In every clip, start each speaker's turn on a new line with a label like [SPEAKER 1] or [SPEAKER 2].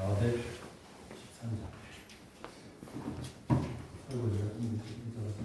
[SPEAKER 1] 413장. 설거지가 좀 늦어서.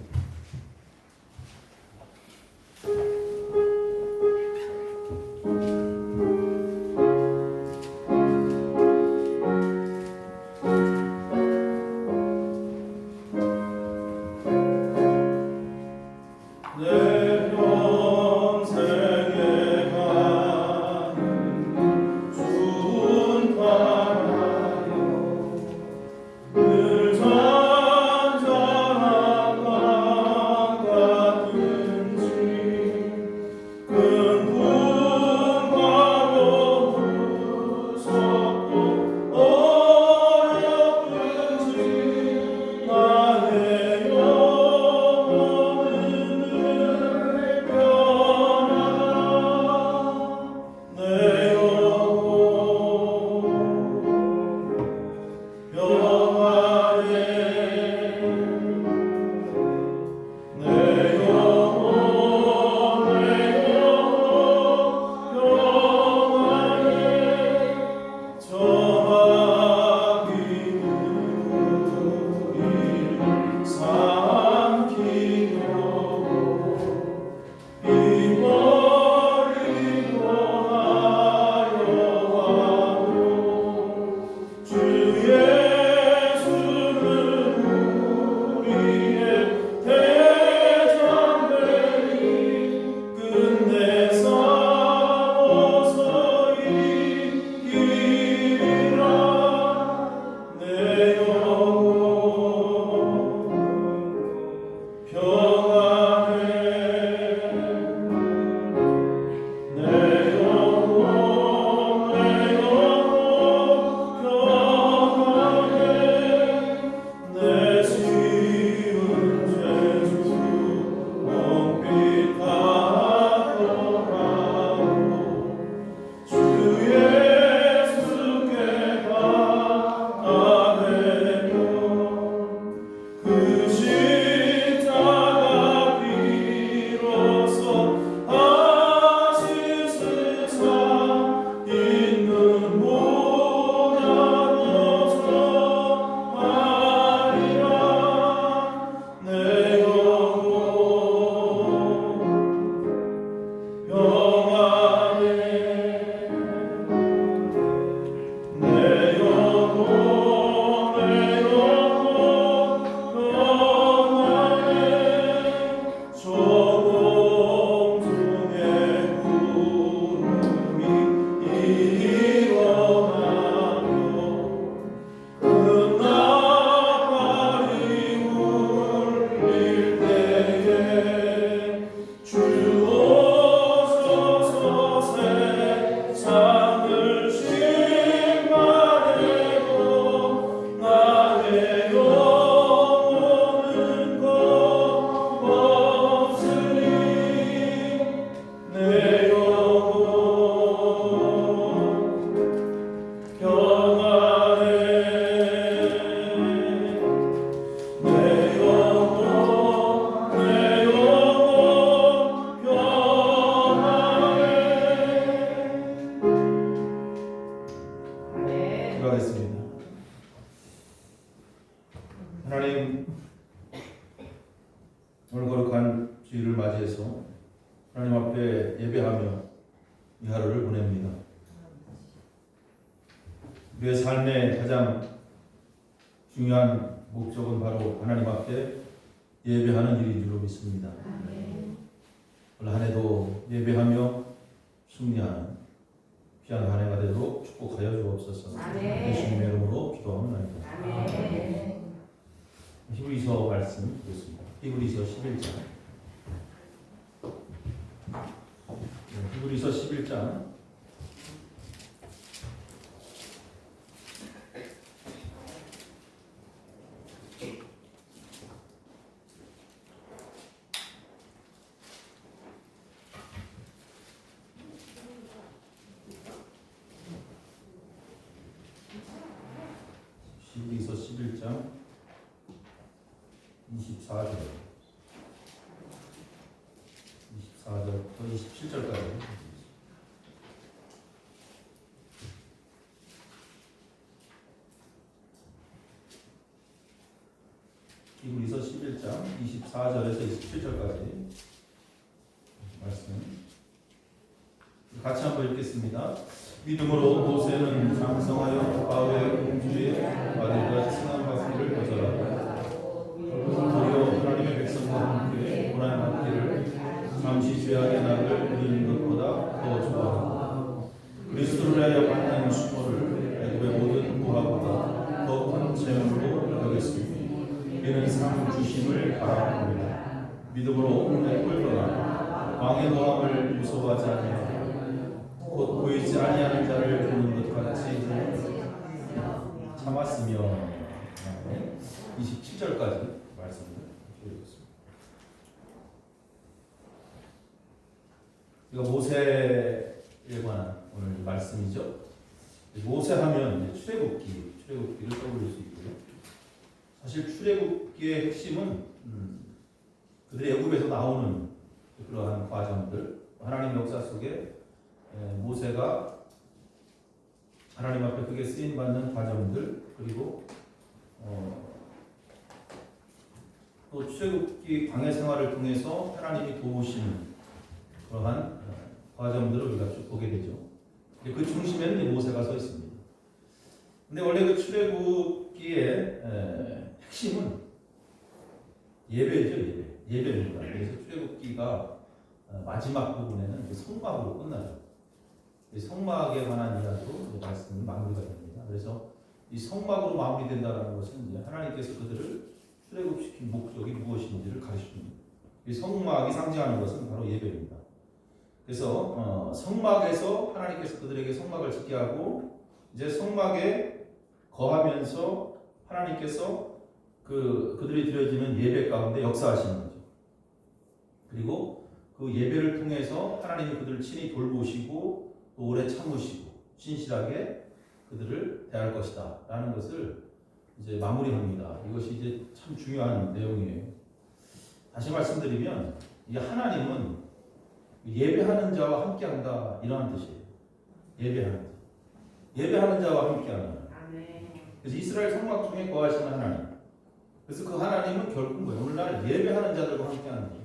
[SPEAKER 1] 하나님, 오늘 거룩한 주일을 맞이해서 하나님 앞에 예배하며 이 하루를 보냅니다. 우리의 삶의 가장 중요한 목적은 바로 하나님 앞에 예배하는 일인 줄로 믿습니다. 올 한 해도 예배하며 승리하는 귀한 한 해가 되도록 축복하여 주옵소서. 예수님의 이름으로 기도합니다. 히브리서 말씀 보겠습니다. 히브리서 11장. 히브리서 11장. 히브리서 11장 24절부터 27절까지. 히브리서 11장 24절에서 27절까지 말씀 같이 한번 읽겠습니다. 믿음으로 모세는 장성하여 바로의 공주의 아들과 칭함받기를 거절하고 도리어 하나님의 백성과 함께 고난받기를 잠시 죄악의 낙을 누리는 것보다 더 좋아하고 그리스도를 위하여 받는 수고를 애굽의 모든 부하보다 더 큰 재물로 여겼으니 이는 상 주심을 바라봅니다. 믿음으로 애굽을 떠나 왕의 노함을 무서워하지 아니하고 곧 보이지 아니하는 자를 보는 것 같이 참았으며 27절까지 말씀을 드리겠습니다. 이거 모세에 관한 오늘 말씀이죠. 모세하면 출애굽기를 떠올릴 수 있고요. 사실 출애굽기의 핵심은 그들이 애굽에서 나오는 그러한 과정들, 하나님 역사 속에 모세가 하나님 앞에 크게 쓰임 받는 과정들, 그리고 또 출애굽기 광야 생활을 통해서 하나님이 도우시는 그러한 과정들을 우리가 쭉 보게 되죠. 그 중심에는 모세가 서 있습니다. 근데 원래 그 출애굽기의 핵심은 예배입니다. 그래서 출애굽기가 마지막 부분에는 성막으로 끝나죠. 성막에 관한 이야기로 말씀이 마무리가 됩니다. 그래서 이 성막으로 마무리된다는 것은 이제 하나님께서 그들을 출애굽시킨 목적이 무엇인지를 가르쳐줍니다. 이 성막이 상징하는 것은 바로 예배입니다. 그래서 성막에서 하나님께서 그들에게 성막을 짓게 하고 이제 성막에 거하면서 하나님께서 그들이 드려지는 예배 가운데 역사하시는 거죠. 그리고 그 예배를 통해서 하나님이 그들을 친히 돌보시고 또 오래 참으시고 신실하게 그들을 대할 것이다 라는 것을 이제 마무리합니다. 이것이 이제 참 중요한 내용이에요. 다시 말씀드리면 이 하나님은 예배하는 자와 함께한다 이러한 뜻이에요. 예배하는 자와 함께하는. 그래서 이스라엘 성막 중에 거하시는 하나님. 그래서 그 하나님은 결국 뭐예요? 오늘날 예배하는 자들과 함께하는 거예요.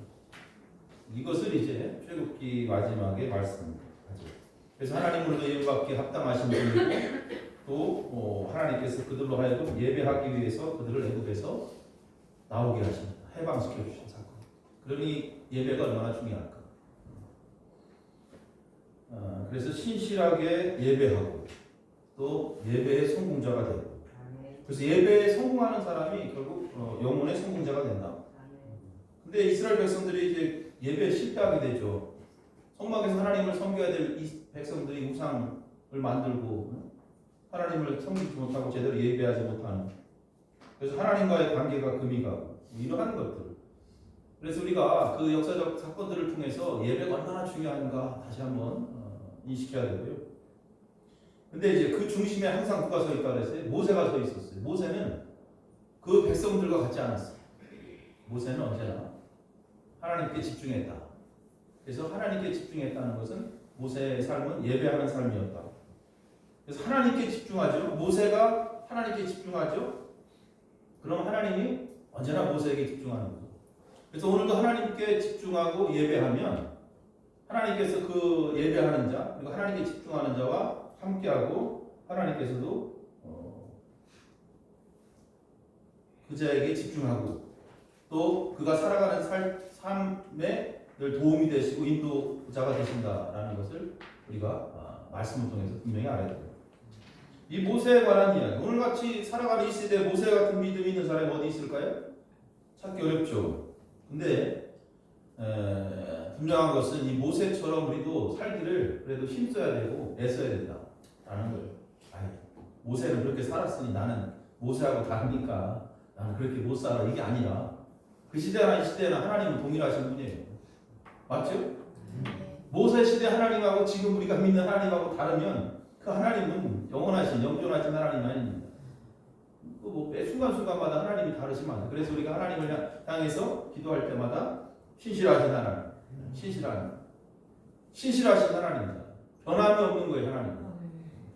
[SPEAKER 1] 이것을 이제 출애굽기 마지막에 말씀하죠. 그래서 하나님으로도 예배받기에 합당하신 분이고 또 하나님께서 그들로 하여금 예배하기 위해서 그들을 애굽에서 나오게 하십니다. 해방시켜 주신 사건. 그러니 예배가 얼마나 중요할까? 그래서 신실하게 예배하고 또 예배의 성공자가 되고 그래서 예배에 성공하는 사람이 결국 영혼의 성공자가 된다. 근데 이스라엘 백성들이 이제 예배에 실패하게 되죠. 성막에서 하나님을 섬겨야 될 이 백성들이 우상을 만들고 하나님을 섬기지 못하고 제대로 예배하지 못하는, 그래서 하나님과의 관계가 금이 가고 이러한 것들. 그래서 우리가 그 역사적 사건들을 통해서 예배가 얼마나 중요한가 다시 한번 인식해야 되고요. 근데 이제 그 중심에 항상 누가 서 있다 그랬어요? 모세가 서 있었어요. 모세는 그 백성들과 같지 않았어요. 모세는 언제나 하나님께 집중했다. 그래서 하나님께 집중했다는 것은 모세의 삶은 예배하는 삶이었다. 그래서 하나님께 집중하죠. 모세가 하나님께 집중하죠. 그럼 하나님이 언제나 모세에게 집중하는 거죠. 그래서 오늘도 하나님께 집중하고 예배하면 하나님께서 그 예배하는 자, 그리고 하나님께 집중하는 자와 함께하고 하나님께서도 그 자에게 집중하고 또 그가 살아가는 삶에 늘 도움이 되시고 인도자가 되신다라는 것을 우리가 말씀을 통해서 분명히 알아야 돼요. 이 모세에 관한 이야기, 오늘같이 살아가는 이 시대에 모세 같은 믿음이 있는 사람이 어디 있을까요? 찾기 어렵죠. 근데 분명한 것은 이 모세처럼 우리도 살기를 그래도 힘써야 되고 애써야 된다라는 거예요. 모세는 그렇게 살았으니 나는 모세하고 다르니까 나는 그렇게 못 살아, 이게 아니라 그 시대나 이 시대나 하나님은 동일하신 분이에요. 맞죠? 모세 시대 하나님하고 지금 우리가 믿는 하나님하고 다르면 그 하나님은 영원하신 영존하신 하나님 아닙니다. 매 순간순간마다 하나님이 다르시면 안 돼요. 그래서 우리가 하나님을 향해서 기도할 때마다 신실하신 하나님, 신실하신 하나님입니다. 변함이 없는 거예요, 하나님.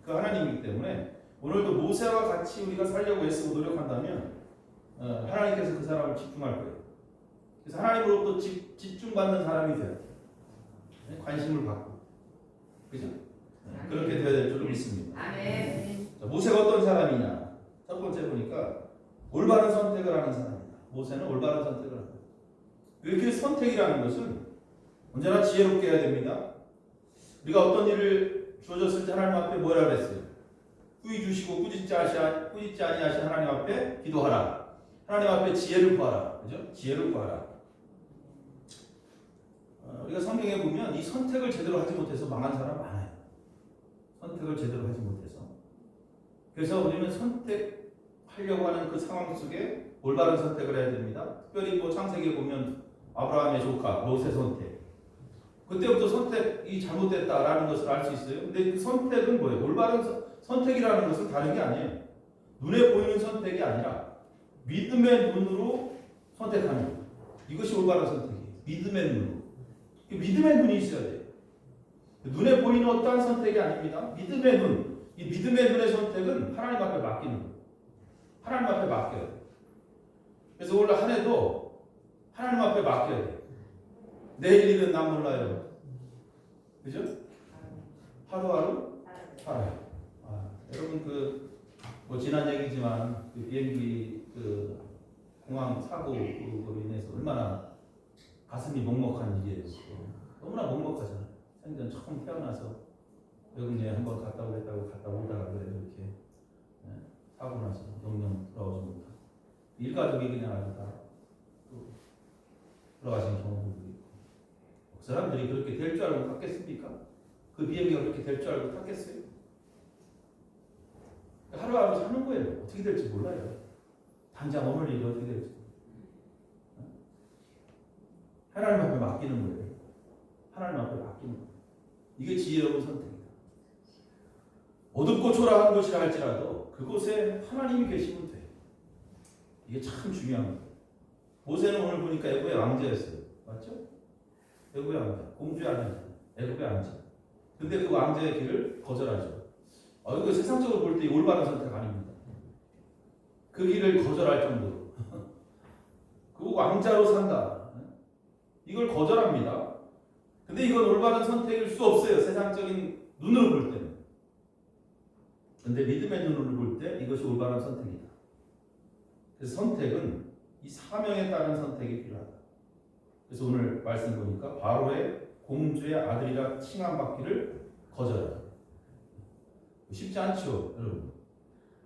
[SPEAKER 1] 그 하나님이기 때문에 오늘도 모세와 같이 우리가 살려고 애쓰고 노력한다면 하나님께서 그 사람을 집중할 거예요. 그래서 하나님으로부터 집중받는 사람이 돼야 돼요. 관심을 받고. 그죠? 그렇게 돼야 될 줄로 믿습니다.
[SPEAKER 2] 아멘.
[SPEAKER 1] 자, 모세가 어떤 사람이냐? 첫 번째 보니까 올바른 선택을 하는 사람이다. 모세는 올바른 선택을 한다. 그 선택이라는 것은 언제나 지혜롭게 해야 됩니다. 우리가 어떤 일을 주어졌을 때 하나님 앞에 뭐라 그랬어요? 꾸이 주시고 꾸짖지 아니하신 하나님 앞에 기도하라. 하나님 앞에 지혜를 구하라. 그죠? 지혜를 구하라. 우리가 성경에 보면 이 선택을 제대로 하지 못해서 망한 사람 많아요. 선택을 제대로 하지 못해서. 그래서 우리는 선택하려고 하는 그 상황 속에 올바른 선택을 해야 됩니다. 특별히 뭐 창세기에 보면 아브라함의 조카 롯의 선택. 그때부터 선택이 잘못됐다라는 것을 알 수 있어요. 근데 그 선택은 뭐예요? 올바른 선택이라는 것은 다른 게 아니에요. 눈에 보이는 선택이 아니라 믿음의 눈으로 선택하는 거예요. 이것이 올바른 선택이에요. 믿음의 눈으로. 믿음의 눈이 있어야 돼요. 눈에 보이는 어떠한 선택이 아닙니다. 믿음의 눈. 이 믿음의 눈의 선택은 하나님 앞에 맡기는 거예요. 하나님 앞에 맡겨야 돼요. 그래서 올 한 해도 하나님 앞에 맡겨야 돼요. 내일 일은 난 몰라요. 그죠? 하루하루 살아요. 여러분 뭐 지난 얘기지만 비행기 공항 사고로 인해서 얼마나 가슴이 먹먹한 일이에요. 너무나 먹먹하잖아요. 생전 처음 태어나서 외국여행 한번 갔다 오겠다고 갔다 오다가 그래 이렇게 사고 나서 영영 돌아오지 못하고 일가족이 그냥 아주 다 돌아가신 경우도 있고 그 사람들이 그렇게 될 줄 알고 탔겠습니까? 그 비행기가 그렇게 될 줄 알고 탔겠어요? 하루하루 사는 거예요. 어떻게 될지 몰라요. 당장 오늘 일이 어떻게 될지. 하나님 앞에 맡기는 거예요. 하나님 앞에 맡기는 거예요. 이게 지혜로운 선택이다. 어둡고 초라한 곳이라 할지라도 그곳에 하나님이 계시면 돼요. 이게 참 중요한 거예요. 모세는 오늘 보니까 애굽의 왕자였어요. 맞죠? 애굽의 왕자. 공주의 아들. 애굽의 왕자. 근데 그 왕자의 길을 거절하죠. 이거 세상적으로 볼 때 올바른 선택 아닙니다. 그 길을 거절할 정도로. 그 왕자로 산다. 이걸 거절합니다. 근데 이건 올바른 선택일 수 없어요. 세상적인 눈으로 볼 때는. 근데 믿음의 눈으로 볼 때 이것이 올바른 선택이다. 그래서 선택은 이 사명에 따른 선택이 필요하다. 그래서 오늘 말씀 보니까 바로의 공주의 아들이라 칭함받기를 거절하다. 쉽지 않죠, 여러분.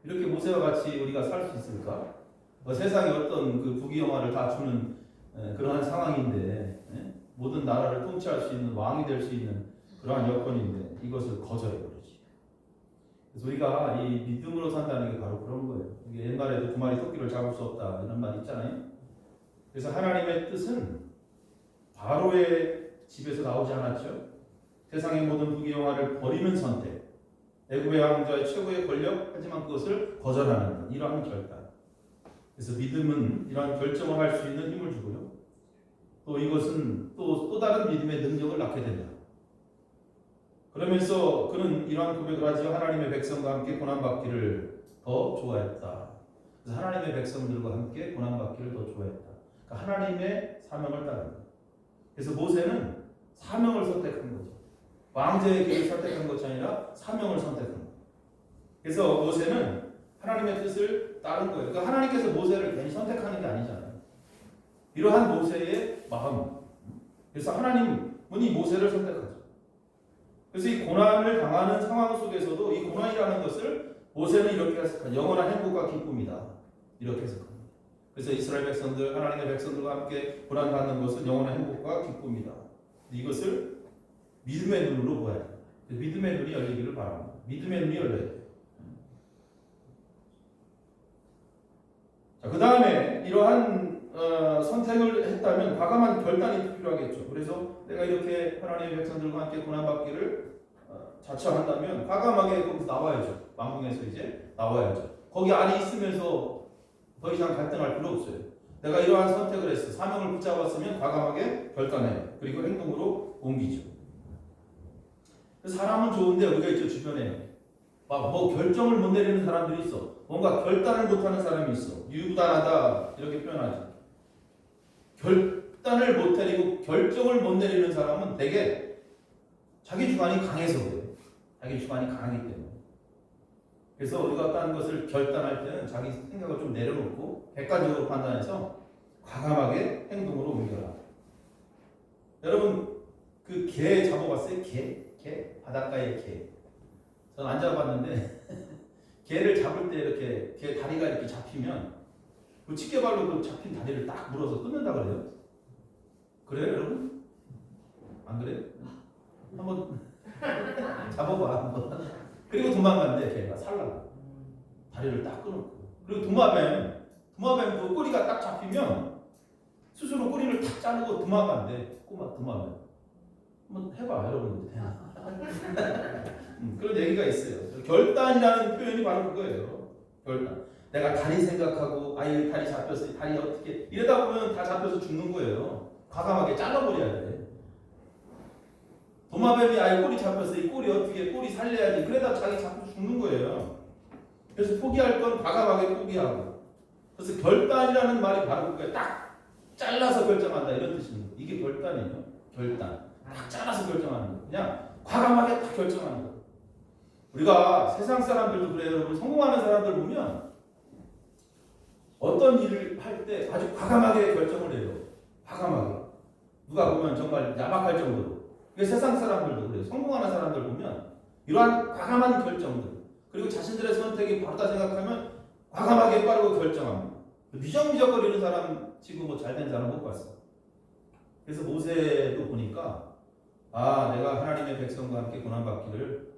[SPEAKER 1] 이렇게 모세와 같이 우리가 살 수 있을까? 세상에 어떤 그 부귀영화를 다 주는 그러한 상황인데 모든 나라를 통치할 수 있는 왕이 될 수 있는 그러한 여건인데 이것을 거절해버리지. 그래서 우리가 이 믿음으로 산다는 게 바로 그런 거예요. 이게 옛말에도 두 마리 토끼를 잡을 수 없다 이런 말 있잖아요. 그래서 하나님의 뜻은 바로의 집에서 나오지 않았죠. 세상의 모든 부귀영화를 버리는 선택. 애굽의 왕자의 최고의 권력 하지만 그것을 거절하는 이러한 결단. 그래서 믿음은 이러한 결정을 할 수 있는 힘을 주고요. 또 이것은 또 다른 믿음의 능력을 낳게 된다. 그러면서 그는 이러한 고백을 하지만 하나님의 백성과 함께 고난받기를 더 좋아했다. 그래서 하나님의 백성들과 함께 고난받기를 더 좋아했다. 그러니까 하나님의 사명을 따른다. 그래서 모세는 사명을 선택한 거죠. 왕자의 길을 선택한 것이 아니라 사명을 선택한 거예요. 그래서 모세는 하나님의 뜻을 따른 거예요. 그러니까 하나님께서 모세를 괜히 선택하는 게 아니잖아요. 이러한 모세의 마음. 그래서 하나님은 이 모세를 선택하죠. 그래서 이 고난을 당하는 상황 속에서도 이 고난이라는 것을 모세는 이렇게 해석합니다. 영원한 행복과 기쁨이다. 이렇게 해석합니다. 그래서 이스라엘 백성들, 하나님의 백성들과 함께 고난받는 것은 영원한 행복과 기쁨이다. 이것을 믿음의 눈으로 보아야 됩니다. 믿음의 눈이 열리기를 바랍니다. 믿음의 눈이 열려야 돼요. 자, 그 다음에 이러한 선택을 했다면 과감한 결단이 필요하겠죠. 그래서 내가 이렇게 하나님의 백성들과 함께 고난받기를 자처한다면 과감하게 거기서 나와야죠. 왕궁에서 이제 나와야죠. 거기 안에 있으면서 더 이상 갈등할 필요 없어요. 내가 이러한 선택을 했어. 사명을 붙잡았으면 과감하게 결단해요. 그리고 행동으로 옮기죠. 사람은 좋은데 우리가 있죠. 주변에 막 뭐 결정을 못 내리는 사람들이 있어. 뭔가 결단을 못하는 사람이 있어. 유부단하다 이렇게 표현하지. 결단을 못 내리고 결정을 못 내리는 사람은 대개 자기 주관이 강해서 그래요. 자기 주관이 강하기 때문에. 그래서 우리가 어떤 것을 결단할 때는 자기 생각을 좀 내려놓고 객관적으로 판단해서 과감하게 행동으로 옮겨라. 여러분 그 개 잡아봤어요? 개? 바닷가의 개. 전 안 잡아봤는데 개를 잡을 때 이렇게 개 다리가 이렇게 잡히면 그 집게발로 그 잡힌 다리를 딱 물어서 끊는다 그래요. 그래요 여러분? 안 그래요? 한번 잡아봐 한번. 그리고 도망간대 개가 살라고. 다리를 딱 끊었고. 그리고 도마뱀도 꼬리가 딱 잡히면 스스로 꼬리를 탁 자르고 도망간대. 꼬마 도마뱀. 한번 해봐 여러분. 그런 얘기가 있어요. 결단이라는 표현이 바로 그거예요. 결단. 내가 다리 생각하고 아이 다리 잡혔어. 다리 어떻게 이러다 보면 다 잡혀서 죽는 거예요. 과감하게 잘라버려야 돼. 도마뱀이 아이 꼬리 잡혔어. 이 꼬리 어떻게 꼬리 살려야지. 그러다 자기 잡혀 죽는 거예요. 그래서 포기할 건 과감하게 포기하고. 그래서 결단이라는 말이 바로 그거예요. 딱 잘라서 결정한다 이런 뜻입니다. 이게 결단이에요. 결단. 딱 잘라서 결정하는 거예요. 그냥 과감하게 딱 결정하는 거예요. 우리가 세상 사람들도 그래요. 여러분 성공하는 사람들 보면 어떤 일을 할 때 아주 과감하게 결정을 해요. 과감하게. 누가 보면 정말 야박할 정도로. 그게 세상 사람들도 그래요. 성공하는 사람들 보면 이러한 과감한 결정들 그리고 자신들의 선택이 바르다 생각하면 과감하게 빠르고 결정합니다. 미적미적거리는 사람 치고 뭐 잘된 사람 못 봤어. 그래서 모세도 보니까 내가 하나님의 백성과 함께 고난받기를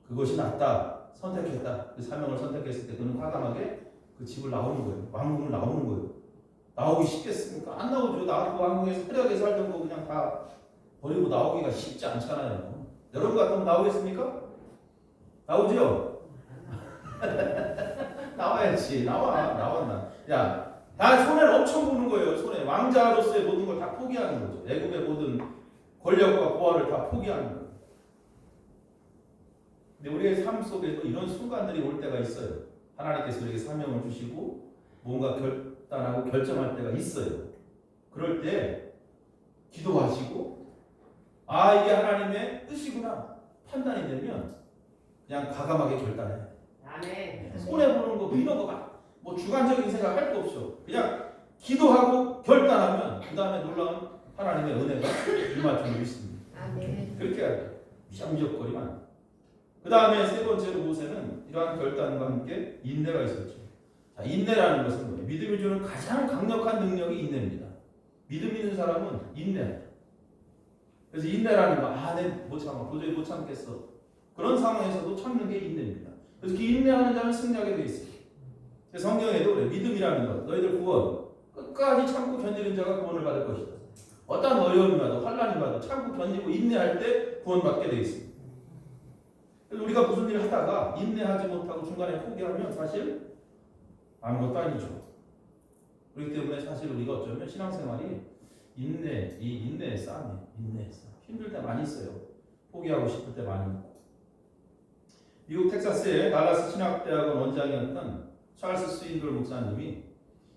[SPEAKER 1] 그것이 낫다 선택했다. 그 사명을 선택했을 때 그는 과감하게 그 집을 나오는 거예요. 왕궁을 나오는 거예요. 나오기 쉽겠습니까? 안 나오죠. 나도 왕궁에서 편하게 살던 거 그냥 다 버리고 나오기가 쉽지 않잖아요. 여러분 같으면 나오겠습니까? 나오죠? 나와야지. 나왔나? 야, 다 손해를 엄청 보는 거예요. 손해. 왕자로서의 모든 걸 다 포기하는 거죠. 애굽의 모든 권력과 보화를 다 포기하는 거예요. 근데 우리의 삶 속에도 이런 순간들이 올 때가 있어요. 하나님께서 우리에게 사명을 주시고 뭔가 결단하고 결정할 때가 있어요. 그럴 때 기도하시고 이게 하나님의 뜻이구나 판단이 되면 그냥 과감하게 결단해야 돼요.
[SPEAKER 2] 아멘.
[SPEAKER 1] 손해보는 거 이런 거 뭐 주관적인 생각 할 거 없어. 그냥 기도하고 결단하면 그 다음에 놀라운 하나님의 은혜가 임할 줄 믿습니다.
[SPEAKER 2] 아멘.
[SPEAKER 1] 그렇게 해야 돼요. 미적거리만. 그 다음에 세 번째로 모세는 이러한 결단과 함께 인내가 있었죠. 자, 인내라는 것은 뭐예요? 믿음이 주는 가장 강력한 능력이 인내입니다. 믿음 있는 사람은 인내해요. 그래서 인내라는 거, 내 못 참아, 도저히 못 참겠어. 그런 상황에서도 참는 게 인내입니다. 그래서 그 인내하는 자는 승리하게 돼 있어요. 성경에도 그래, 믿음이라는 것, 너희들 구원, 끝까지 참고 견디는 자가 구원을 받을 것이다. 어떤 어려움이 와도 환난이 와도 참고 견디고 인내할 때 구원받게 돼 있습니다. 그래서 우리가 무슨 일을 하다가 인내하지 못하고 중간에 포기하면 사실 아무것도 아니죠. 그렇기 때문에 사실 우리가 어쩌면 신앙생활이 인내의 싸움이에요. 인내의 싸움. 힘들 때 많이 있어요. 포기하고 싶을 때 많이 있고. 미국 텍사스의 달라스 신학대학원 원장이었던 찰스 스윈돌 목사님이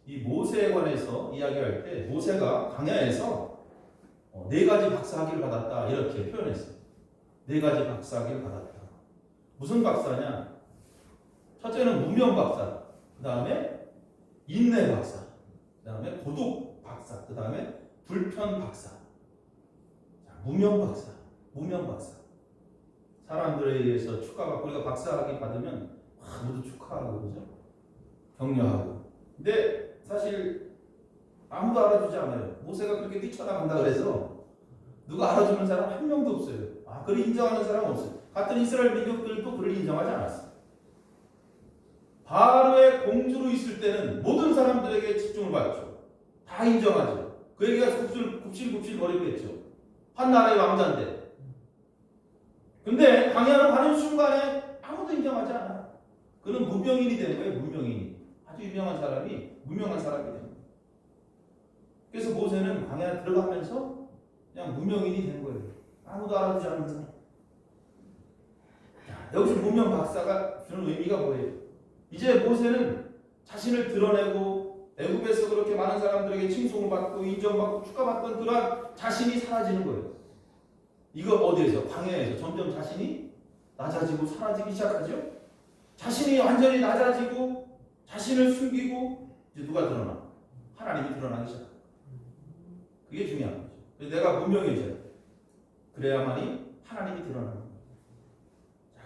[SPEAKER 1] 이 모세에 관해서 이야기할 때 모세가 광야에서 4가지 박사학위를 받았다 이렇게 표현했어요. 4가지 박사학위를 받았다. 무슨 박사냐? 첫째는 무명 박사, 그 다음에 인내 박사, 그 다음에 고독 박사, 그 다음에 불편 박사. 무명 박사. 사람들에 의해서 축하받고 우리가 박사학위 받으면 모두 축하하고 그죠? 격려하고. 근데 사실 아무도 알아주지 않아요. 모세가 그렇게 뛰쳐나간다 그래서 누가 알아주는 사람 한 명도 없어요. 그를 인정하는 사람 없어요. 같은 이스라엘 민족들도 그를 인정하지 않았어요. 바로의 공주로 있을 때는 모든 사람들에게 집중을 받죠. 다 인정하죠. 그에게 굽실굽실 거리겠죠. 한 나라의 왕자인데. 근데 광야로 가는 순간에 아무도 인정하지 않아. 그는 무명인이 되는 거예요. 무명인이. 아주 유명한 사람이 무명한 사람이 되는 거예요. 그래서 모세는 광야 들어가면서 그냥 무명인이 된 거예요. 아무도 알아주지 않는 사람. 여기서 문명 박사가 주는 의미가 뭐예요? 이제 모세는 자신을 드러내고 애굽에서 그렇게 많은 사람들에게 칭송을 받고 인정받고 축하받던 그러한 자신이 사라지는 거예요. 이거 어디에서? 광야에서 점점 자신이 낮아지고 사라지기 시작하죠. 자신이 완전히 낮아지고 자신을 숨기고 이제 누가 드러나? 하나님이 드러나기 시작합니다. 그게 중요한 거죠. 내가 분명해져야 돼. 그래야만이 하나님이 드러나는 거예요.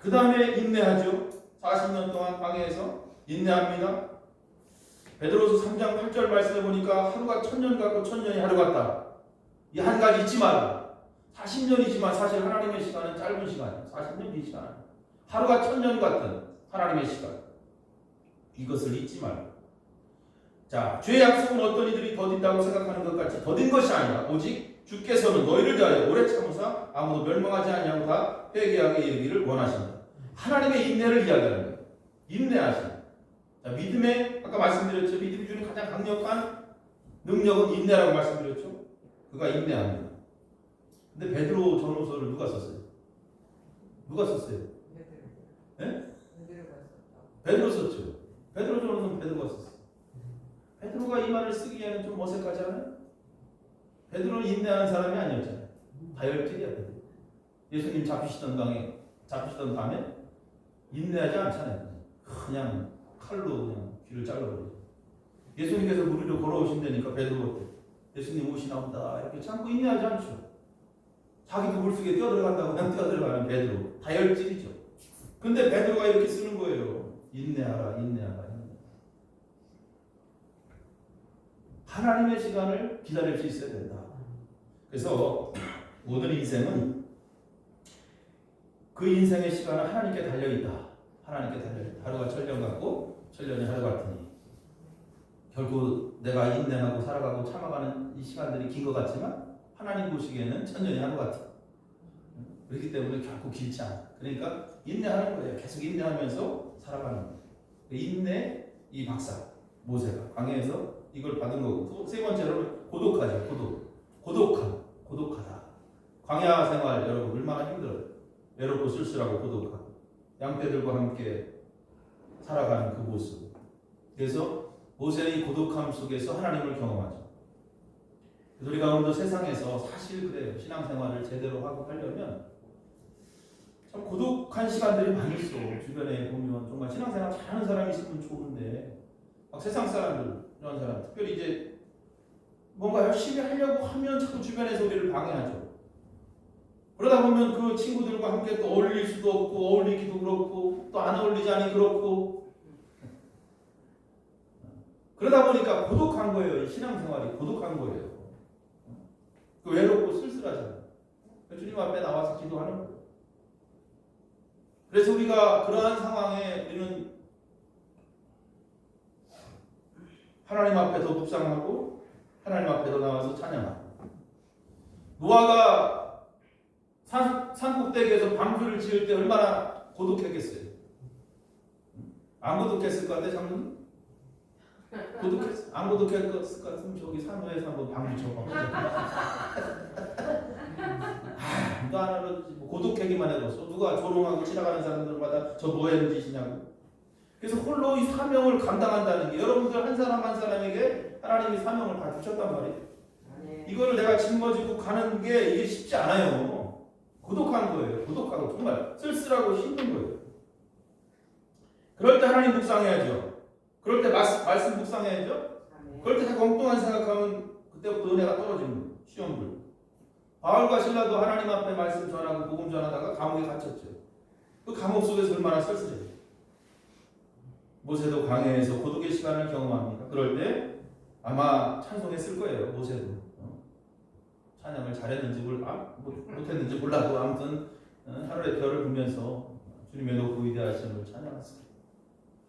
[SPEAKER 1] 그 다음에 인내하죠. 40년 동안 광야에서 인내합니다. 베드로서 3장 8절 말씀해 보니까 하루가 1000년 같고 1000년이 하루 같다. 이 한 가지 잊지 마라. 40년이지만 사실 하나님의 시간은 짧은 시간이에요. 40년 긴 시간. 하루가 1000년 같은 하나님의 시간. 이것을 잊지 말라. 자, 죄의 약속은 어떤 이들이 더딘다고 생각하는 것 같이 더딘 것이 아니라 오직 주께서는 너희를 대하여 오래 참으사 아무도 멸망하지 않냐고 다 회개하게 이르기를 원하신다. 하나님의 인내를 이야기하는 거예요. 인내하신다. 자, 믿음의 아까 말씀드렸죠. 믿음 중에 가장 강력한 능력은 인내라고 말씀드렸죠. 그가 인내합니다. 근데 베드로 전후서를 누가 썼어요? 누가 썼어요? 네? 베드로 썼죠. 베드로 전후서는 베드로가 썼어요. 베드로가 이 말을 쓰기에는 좀 어색하지 않아요? 베드로는 인내하는 사람이 아니었잖아요. 다혈질이야 베드로. 예수님 잡히시던 밤에 인내하지 않잖아요. 그냥 칼로 그냥 귀를 잘라버리죠. 예수님께서 물 위로 걸어오신다니까 베드로 예수님 오시나보다 이렇게 참고 인내하지 않죠. 자기도 물속에 뛰어들어간다고 그냥 뛰어들어가는 베드로. 다혈질이죠. 근데 베드로가 이렇게 쓰는 거예요. 인내하라, 인내하라. 하나님의 시간을 기다릴 수 있어야 된다. 그래서 모든 인생은 그 인생의 시간은 하나님께 달려있다. 하나님께 달려있다. 하루가 천년 같고 천년이 하루 같으니 결국 내가 인내하고 살아가고 참아가는 이 시간들이 긴 것 같지만 하나님 보시기에는 천년이 하루 같아. 그렇기 때문에 결코 길지 않아. 그러니까 인내하는 거예요. 계속 인내하면서 살아가는 거예요. 인내 이 박사 모세가 광야에서 이걸 받은 거고 또 세 번째로는 고독하죠. 고독하다. 광야 생활 여러분 얼마나 힘들어요. 외롭고 쓸쓸하고 고독하고 양떼들과 함께 살아가는 그 모습. 그래서 모세의 고독함 속에서 하나님을 경험하죠. 그래서 우리가 오늘도 세상에서 사실 그래요. 신앙생활을 제대로 하고 하려면 참 고독한 시간들이 많이 있어. 주변에 보면 정말 신앙생활 잘하는 사람이 있으면 좋은데 막 세상 사람들 이런 사람 특별히 이제 뭔가 열심히 하려고 하면 자꾸 주변에서 우리를 방해하죠. 그러다 보면 그 친구들과 함께 또 어울릴 수도 없고 어울리기도 그렇고 또 안 어울리자니 그렇고 그러다 보니까 고독한 거예요. 이 신앙생활이 고독한 거예요. 그 외롭고 쓸쓸하잖아요. 주님 앞에 나와서 기도하는 거예요. 그래서 우리가 그러한 상황에 우리는 하나님 앞에 더 묵상하고 하나님 앞에 더 나와서 찬양하고 노아가 산꼭대기에서 방주를 지을 때 얼마나 고독했겠어요. 안 고독했을 것 같아 장로님? 고독했어? 안 고독했을 것 같으면 저기 산호에서 한번 방주 쳐봐. 너 하나로 고독하기만 해봤어. 누가 조롱하고 지나가는 사람들마다 저 뭐 하는 짓이냐고. 그래서 홀로 이 사명을 감당한다는 게 여러분들 한 사람 한 사람에게 하나님이 사명을 다 주셨단 말이에요. 이거를 내가 짊어지고 가는 게 이게 쉽지 않아요. 고독한 거예요. 고독하고 정말 쓸쓸하고 힘든 거예요. 그럴 때 하나님 묵상해야죠. 그럴 때 말씀 묵상해야죠. 그럴 때 자꾸 엉뚱한 생각하면 그때부터 은혜가 떨어지는 거예요. 시험불. 바울과 신라도 하나님 앞에 말씀 전하고 복음 전하다가 감옥에 갇혔죠. 그 감옥 속에서 얼마나 쓸쓸해요. 모세도 광야에서 고독의 시간을 경험합니다. 그럴 때 아마 찬송했을 거예요. 모세도 찬양을 잘했는지 못했는지 몰라도 아무튼 하늘의 별을 보면서 주님의 높고 위대하심을 찬양했습니다.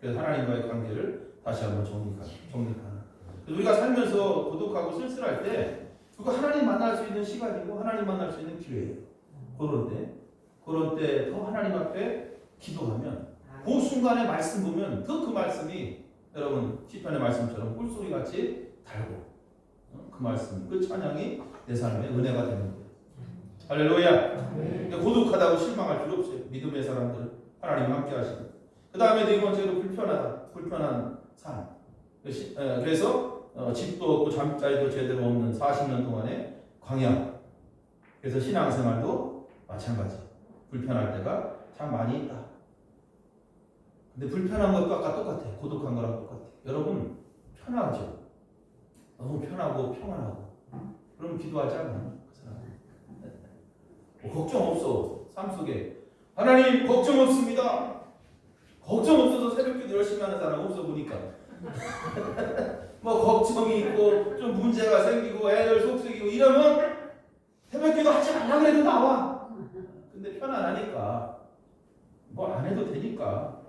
[SPEAKER 1] 그래서 하나님과의 관계를 다시 한번 정립하는. 우리가 살면서 고독하고 쓸쓸할 때 그거 하나님 만날 수 있는 시간이고 하나님 만날 수 있는 기회예요. 그런 때 더 하나님 앞에 기도하면 그 순간에 말씀 보면 더 그 말씀이 여러분 시편의 말씀처럼 꿀소리 같이 달고 그 말씀, 그 찬양이 내 삶의 은혜가 되는 거예요. 할렐루야. 고독하다고 실망할 필요 없어요. 믿음의 사람들은 하나님 함께 하시고. 그 다음에 네 번째로 불편한 삶. 그래서 집도 없고 잠자리도 제대로 없는 40년 동안의 광야. 그래서 신앙생활도 마찬가지. 불편할 때가 참 많이 있다. 근데 불편한 것도 아까 똑같아. 고독한 거랑 똑같아. 여러분 편하죠. 너무 편하고 평안하고. 그럼 기도하지 않아. 그 사람. 걱정 없어. 삶 속에 하나님 걱정 없습니다. 걱정 없어서 새벽기도 열심히 하는 사람 없어 보니까. 뭐 걱정이 있고 좀 문제가 생기고 애들 속쓰기고 이러면 새벽기도 하지 말라 그래도 나와. 근데 편안하니까 뭐 안 해도 되니까.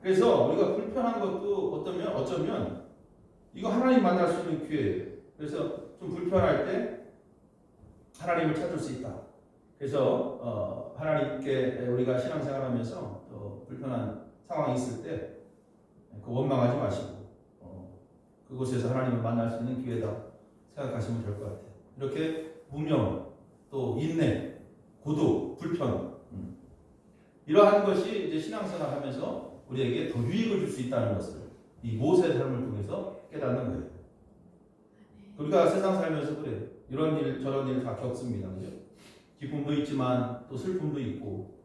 [SPEAKER 1] 그래서 우리가 불편한 것도 어쩌면 이거 하나님 만날 수 있는 기회예요. 그래서 좀 불편할 때 하나님을 찾을 수 있다. 그래서 하나님께 우리가 신앙생활하면서 불편한 상황이 있을 때 그 원망하지 마시고 그곳에서 하나님을 만날 수 있는 기회다 생각하시면 될 것 같아요. 이렇게 무명, 또 인내, 고독, 불편 이러한 것이 이제 신앙생활하면서 우리에게 더 유익을 줄 수 있다는 것을 이 모세의 삶을 통해서 깨닫는 거예요. 우리가 세상 살면서 그래요. 이런 일 저런 일 다 겪습니다. 그죠? 기쁨도 있지만 또 슬픔도 있고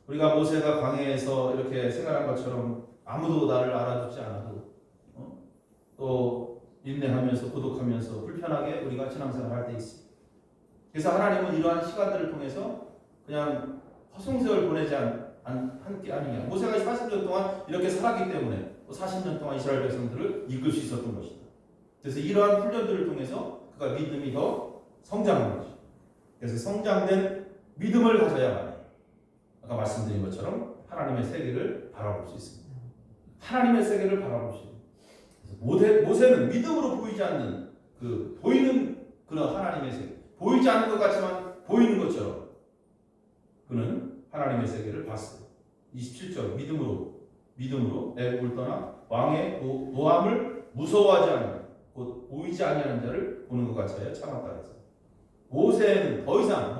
[SPEAKER 1] 우리가 모세가 광야에서 이렇게 생활한 것처럼 아무도 나를 알아주지 않아도 또 인내하면서 고독하면서 불편하게 우리가 신앙생활 할 때 있습니다. 그래서 하나님은 이러한 시간들을 통해서 그냥 허송세월 보내지 한 게 아니냐. 모세가 40년 동안 이렇게 살았기 때문에 40년 동안 이스라엘 백성들을 이끌 수 있었던 것이다. 그래서 이러한 훈련들을 통해서 그가 믿음이 더 성장하는 거죠. 그래서 성장된 믿음을 가져야만 아까 말씀드린 것처럼 하나님의 세계를 바라볼 수 있습니다. 하나님의 세계를 바라볼 수 있습니다. 모세는 믿음으로 보이지 않는 보이는 그런 하나님의 세계, 보이지 않는 것 같지만 보이는 것처럼 그는 하나님의 세계를 봤어요. 27절 믿음으로 애굽을 떠나 왕의 노함을 무서워하지 않는 곧 보이지 아니하는 자를 보는 것 같이 참았다 그랬어요. 모세는 더 이상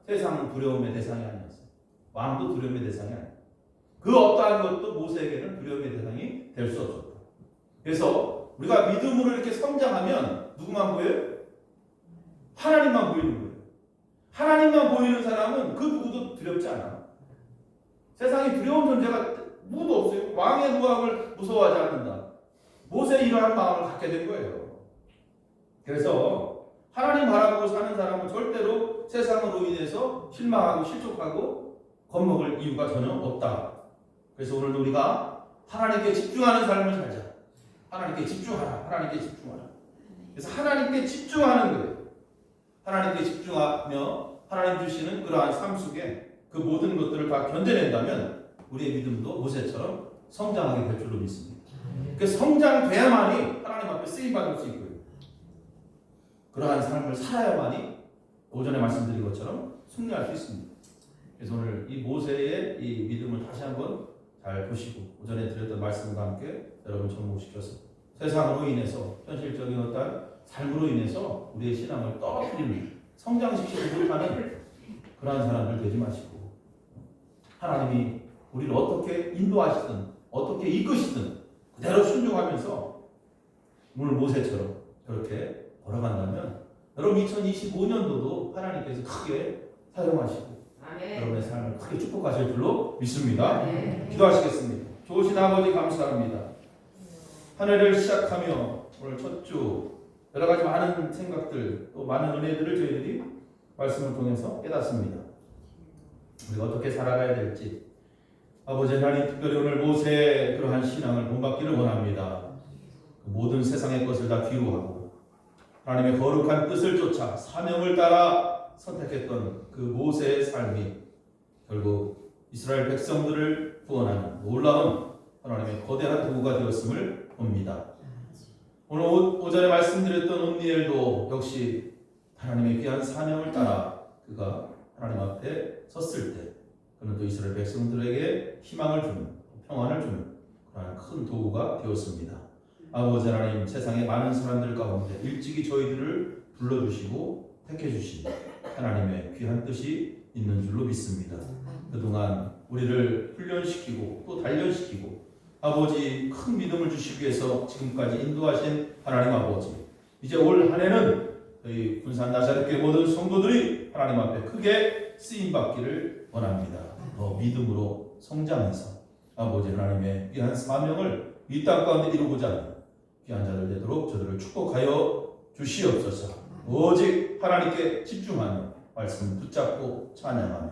[SPEAKER 1] 세상 두려움의 대상이 아니었어요. 왕도 두려움의 대상이 아니에요. 그 어떠한 것도 모세에게는 두려움의 대상이 될 수 없었다. 그래서 우리가 믿음으로 이렇게 성장하면 누구만 보여요? 하나님만 보이는 거예요. 하나님만 보이는 사람은 그 누구도 두렵지 않아. 세상에 두려운 존재가 누구도 없어요. 왕의 노함을 무서워하지 않는다. 모세의 이러한 마음을 갖게 된 거예요. 그래서 하나님 바라보고 사는 사람은 절대로 세상으로 인해서 실망하고 실족하고 겁먹을 이유가 전혀 없다. 그래서 오늘도 우리가 하나님께 집중하는 삶을 살자. 하나님께 집중하라. 하나님께 집중하라. 그래서 하나님께 집중하는 거예요. 하나님께 집중하며 하나님 주시는 그러한 삶 속에 그 모든 것들을 다 견뎌낸다면 우리의 믿음도 모세처럼 성장하게 될 줄로 믿습니다. 그 성장돼야만이 하나님 앞에 쓰임받을 수 있고요. 그러한 삶을 살아야만이 오전에 말씀드린 것처럼 승리할 수 있습니다. 그래서 오늘 이 모세의 이 믿음을 다시 한번 잘 보시고 오전에 드렸던 말씀과 함께 여러분 접목시켜서 세상으로 인해서 현실적인 어떤 삶으로 인해서 우리의 신앙을 떨어뜨리는 성장시키지 못하는 그러한 사람들 되지 마시고 하나님이 우리를 어떻게 인도하시든 어떻게 이끄시든 그대로 순종하면서 오늘 모세처럼 그렇게 걸어간다면 여러분 2025년도도 하나님께서 크게 사용하시고 여러분의 삶을 크게 축복하실 줄로 믿습니다. 기도하시겠습니다. 좋으신 아버지 감사합니다. 한 해를 시작하며 오늘 첫 주 여러 가지 많은 생각들 또 많은 은혜들을 저희들이 말씀을 통해서 깨닫습니다. 우리가 어떻게 살아가야 될지 아버지 하나님 특별히 오늘 모세의 그러한 신앙을 본받기를 원합니다. 그 모든 세상의 것을 다 뒤로하고 하나님의 거룩한 뜻을 쫓아 사명을 따라 선택했던 그 모세의 삶이 결국 이스라엘 백성들을 구원하는 놀라운 하나님의 거대한 도구가 되었음을 봅니다. 오늘 오전에 말씀드렸던 온니엘도 역시 하나님의 귀한 사명을 따라 그가 하나님 앞에 섰을 때 그는 또 이스라엘 백성들에게 희망을 주는 평안을 주는 그러한 큰 도구가 되었습니다. 아버지 하나님 세상의 많은 사람들 가운데 일찍이 저희들을 불러주시고 택해주신 하나님의 귀한 뜻이 있는 줄로 믿습니다. 그동안 우리를 훈련시키고 또 단련시키고 아버지 큰 믿음을 주시기 위해서 지금까지 인도하신 하나님 아버지, 이제 올 한 해는 저희 군산 나사렛교회 모든 성도들이 하나님 앞에 크게 쓰임받기를 원합니다. 더 믿음으로 성장해서 아버지 하나님의 귀한 사명을 이 땅 가운데 이루고자 하는 귀한 자들 되도록 저들을 축복하여 주시옵소서. 오직 하나님께 집중하는 말씀 붙잡고 찬양하며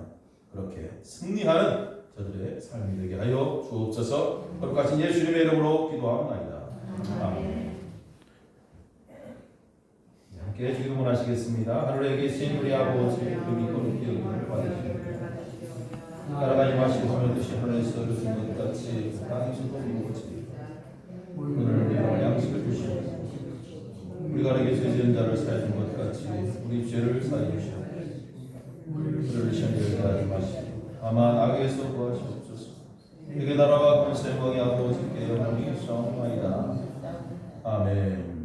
[SPEAKER 1] 그렇게 승리하는 저들의 삶이 되게 하여 주옵소서. 거룩하신 예수님의 이름으로 기도하옵나이다. 아멘. 함께 기도를 하시겠습니다. 하늘에 계신 우리 아버지, 이름이 거룩히 여김을 받으시옵소서. 따라가지 마시고 하늘 듯이 하늘에서 이루신 것 같이 땅에서도 이루어지리이다. 오늘 우리가 양식을 주시옵소서. 우리가 내게 죄 지은 자를 사해 준 것 같이 우리 죄를 사해 주시옵소서. 우리를 시험에 하지 마시고 다만 악에서 구하시옵소서. 내게 나라와 권세 영광이 아버지께 영원히 있사옵나이다. 아멘.